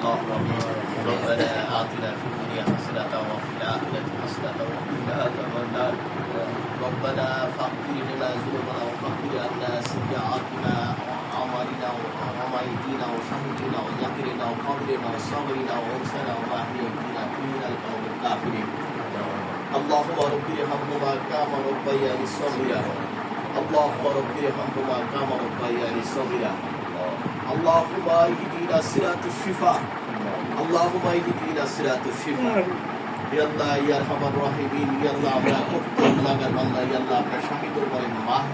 الله آمين. ربنا آتنا في الدنيا حسنة وفي الآخرة حسنة وقنا عذاب النار. ربنا فاغفر لنا ذنوبنا وكفر عنا سيئاتنا وأعمالنا وميتنا وشهدنا وذكرنا وقبرنا وصبرنا وأنسنا وما أحييتنا من القوم الكافرين. اللهم رب ارحمهما كما ربياني صغيرا. اللهم رب ارحمهما كما ربياني صغيرا. اللهم اهدنا صراط الشفاء. اللهم اهدنا صراط الشفاء. يا الله يا ارحم الراحمين. يا الله আমরা কত গুনাহগার বান্দা। ইয়া আল্লাহ আপনার শাহিদের উপরে মাফ।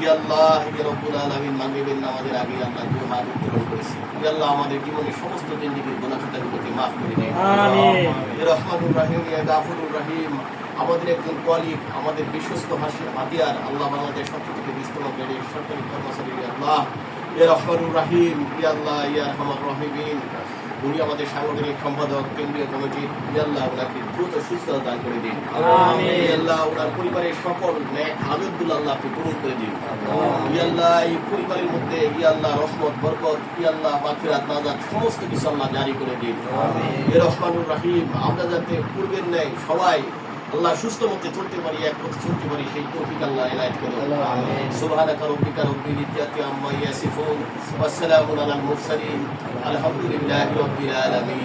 ইয়া আল্লাহ ইয়া রব্বুল আলামিন মাগরিবের নামাজের আগে আমরা দুই হাত উত্তোলন করেছি। ইয়া আল্লাহ আমাদের জীবনের সমস্ত জিন্দেগীর গুনাহ খাতাগুলোকে মাফ করে দিন। আমিন। ইয়া রহমানুর রহিম ইয়া গাফুরুর রহিম। আমাদের একজন কলিগ, আমাদের বিশ্বস্ত হাতিয়ার, আল্লাহ বাংলাদেশ সরকার থেকে ইস্তমা গ্রেডের সরকারি কর্মচারী, আল্লাহ ইয়া রহমানুর রহিম। ইয়া আল্লাহ ইয়া আরহামার রাহিমিন। উনি আমাদের সাংগঠনিক সম্পাদক, কেন্দ্রীয় কমিটির, ইয়া আল্লাহ ওনাকে দ্রুত সুস্থতা দান করে দিন। আমিন। ইয়া আল্লাহ ওনার পরিবারের সকল নেক হাজতগুলো আল্লাহ আপনি পূরণ করে দিন। ইয়া আল্লাহ এই পরিবারের মধ্যে ইয়া আল্লাহ রহমত বরকত, ইয়া আল্লাহ মাগফিরাত নাজাত সমস্ত কিছু আল্লাহ জারি করে দিন। আমিন। ইয়া রহমানুর রহিম। আমরা যাতে পূর্বের ন্যায় সবাই আল্লাহ সুস্থ মতে চলতে পারি, এক পথে চলতে পারি, সেই তৌফিক আল্লাহ এনায়েত করুন। আমিন। সুবহানাকা রাব্বিকা রাব্বিল ইজ্জাতি আম্মা ইয়াসিফুন ওয়া সালামুন আলাল মুরসালিন আলহামদুলিল্লাহি রাব্বিল আলামিন।